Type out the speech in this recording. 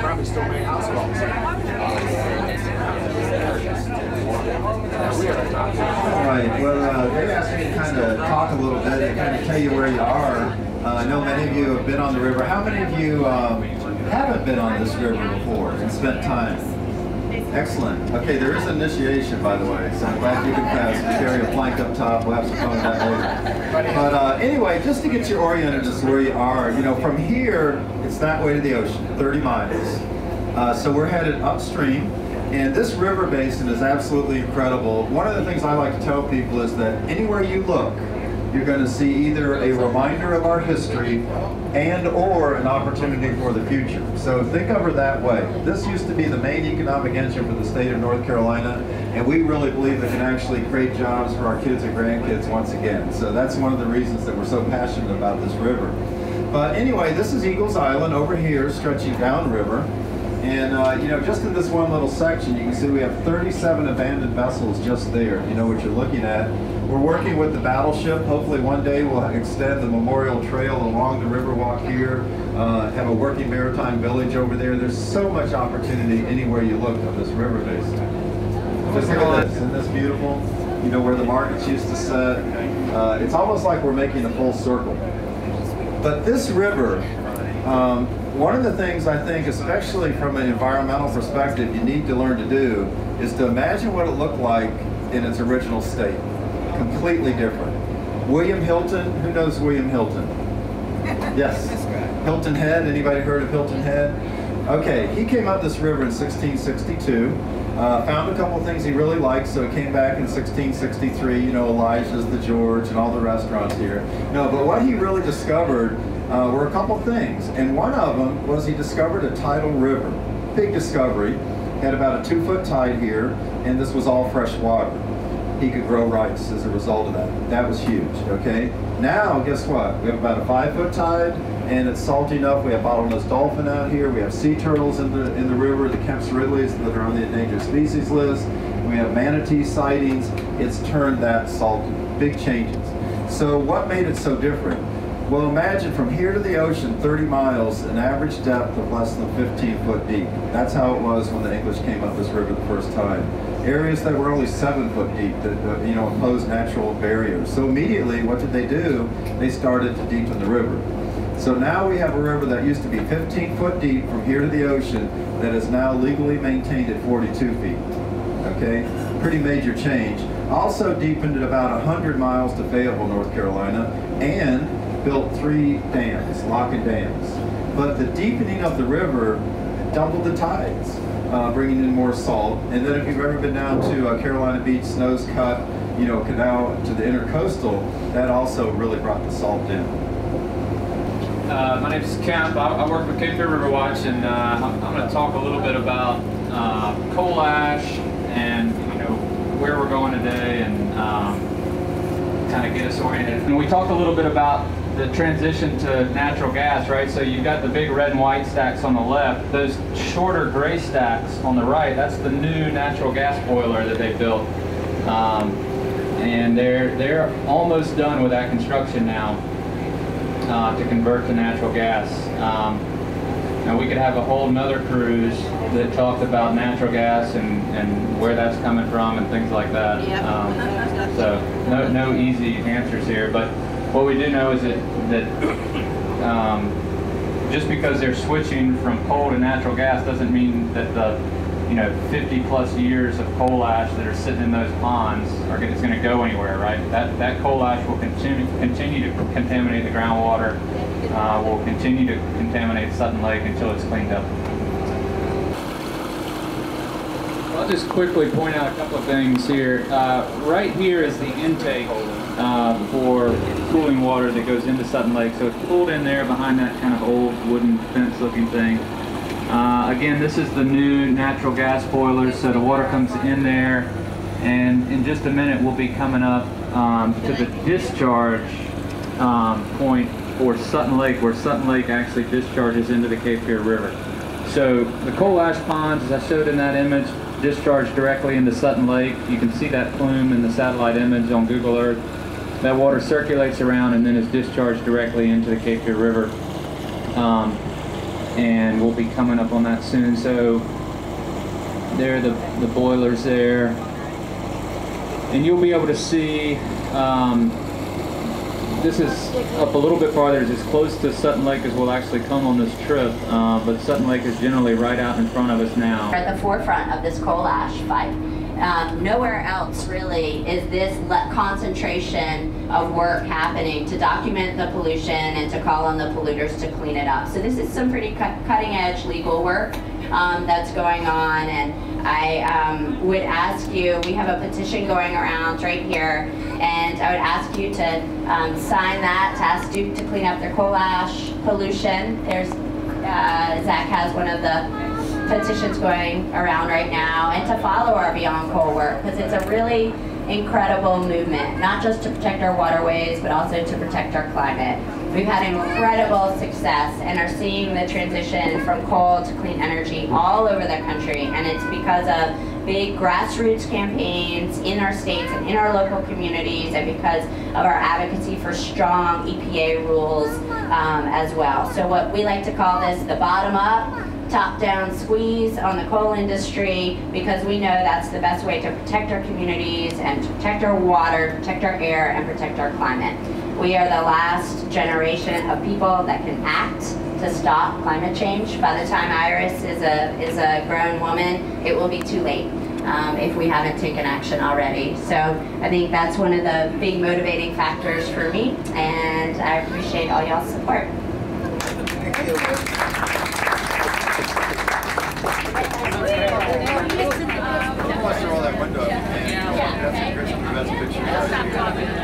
Probably still make house calls. Right, well, they asked me to kind of talk a little bit and kind of tell you where you are. I know many of you have been on the river. How many of you haven't been on this river before and spent time? Excellent. Okay, there is initiation, by the way, so I'm glad you can pass. We carry a plank up top. We'll have some fun with that later. But anyway, just to get you oriented as to where you are, you know, from here, it's that way to the ocean, 30 miles. So we're headed upstream. And this river basin is absolutely incredible. One of the things I like to tell people is that anywhere you look, you're going to see either a reminder of our history and or an opportunity for the future. So think of her that way. This used to be the main economic engine for the state of North Carolina, and we really believe it can actually create jobs for our kids and grandkids once again. So that's one of the reasons that we're so passionate about this river. But anyway, this is Eagles Island over here, stretching downriver. And you know, just in this one little section, you can see we have 37 abandoned vessels just there. You know what you're looking at. We're working with the battleship. Hopefully one day we'll extend the memorial trail along the Riverwalk here, have a working maritime village over there. There's so much opportunity anywhere you look on this river basin. Just look at this. Isn't this beautiful? You know, where the markets used to set. It's almost like we're making a full circle. But this river, one of the things I think, especially from an environmental perspective, you need to learn to do is to imagine what it looked like in its original state. Completely different. William Hilton, who knows William Hilton? Yes. Hilton Head, anybody heard of Hilton Head? Okay, he came up this river in 1662, found a couple of things he really liked, so he came back in 1663, you know, Elijah's, the George, and all the restaurants here. No, but what he really discovered were a couple things, and one of them was he discovered a tidal river. Big discovery. Had about a 2-foot tide here, and this was all fresh water. He could grow rice as a result of that. That was huge, okay? Now, guess what? We have about a 5-foot tide, and it's salty enough. We have bottlenose dolphin out here. We have sea turtles in the river, the Kemp's Ridleys that are on the endangered species list. We have manatee sightings. It's turned that salty. Big changes. So what made it so different? Well, imagine from here to the ocean, 30 miles, an average depth of less than 15 foot deep. That's how it was when the English came up this river the first time. Areas that were only 7 foot deep that you know, imposed natural barriers. So immediately, what did they do? They started to deepen the river. So now we have a river that used to be 15 foot deep from here to the ocean that is now legally maintained at 42 feet. Okay, pretty major change. Also deepened at about 100 miles to Fayetteville, North Carolina, and built 3 dams, lock-in dams. But the deepening of the river doubled the tides, bringing in more salt. And then if you've ever been down to Carolina Beach, Snow's Cut, you know, canal to the intercoastal, that also really brought the salt in. My name is Kemp. I work with Cape Fear River Watch, and I'm going to talk a little bit about coal ash and, you know, where we're going today, and kind of get us oriented. And we talked a little bit about the transition to natural gas, right? So you've got the big red and white stacks on the left. Those shorter gray stacks on the right, that's the new natural gas boiler that they built. And they're almost done with that construction now to convert to natural gas. Now we could have a whole nother cruise that talked about natural gas and where that's coming from and things like that. Yep. So no easy answers here, but what we do know is that just because they're switching from coal to natural gas doesn't mean that the 50 plus years of coal ash that are sitting in those ponds is going to go anywhere, right? That coal ash will continue to contaminate the groundwater, will continue to contaminate Sutton Lake until it's cleaned up. I'll just quickly point out a couple of things here. Right here is the intake for cooling water that goes into Sutton Lake. So it's pulled in there behind that kind of old wooden fence looking thing. Again, this is the new natural gas boiler, so the water comes in there, and in just a minute we'll be coming up to the discharge point for Sutton Lake, where Sutton Lake actually discharges into the Cape Fear River. So the coal ash ponds, as I showed in that image, discharge directly into Sutton Lake. You can see that plume in the satellite image on Google Earth. That water circulates around and then is discharged directly into the Cape Fear River. and we'll be coming up on that soon. So there are the boilers there, and you'll be able to see this is up a little bit farther. It's as close to Sutton Lake as we'll actually come on this trip, but Sutton Lake is generally right out in front of us now. We're at the forefront of this coal ash fight. Nowhere else really is this concentration of work happening to document the pollution and to call on the polluters to clean it up. So this is some pretty cutting edge legal work that's going on, and I would ask you, we have a petition going around right here, and I would ask you to sign that to ask Duke to clean up their coal ash pollution. There's, Zach has one of the petitions going around right now, and to follow our Beyond Coal work, because it's a really incredible movement, not just to protect our waterways, but also to protect our climate. We've had incredible success and are seeing the transition from coal to clean energy all over the country, and it's because of big grassroots campaigns in our states and in our local communities, and because of our advocacy for strong EPA rules as well. So what we like to call this the bottom-up, top-down squeeze on the coal industry, because we know that's the best way to protect our communities and to protect our water, protect our air, and protect our climate. We are the last generation of people that can act to stop climate change. By the time Iris is a grown woman, it will be too late if we haven't taken action already. So I think that's one of the big motivating factors for me, and I appreciate all y'all's support. Thank you. All that window up. Yeah. That's a good picture.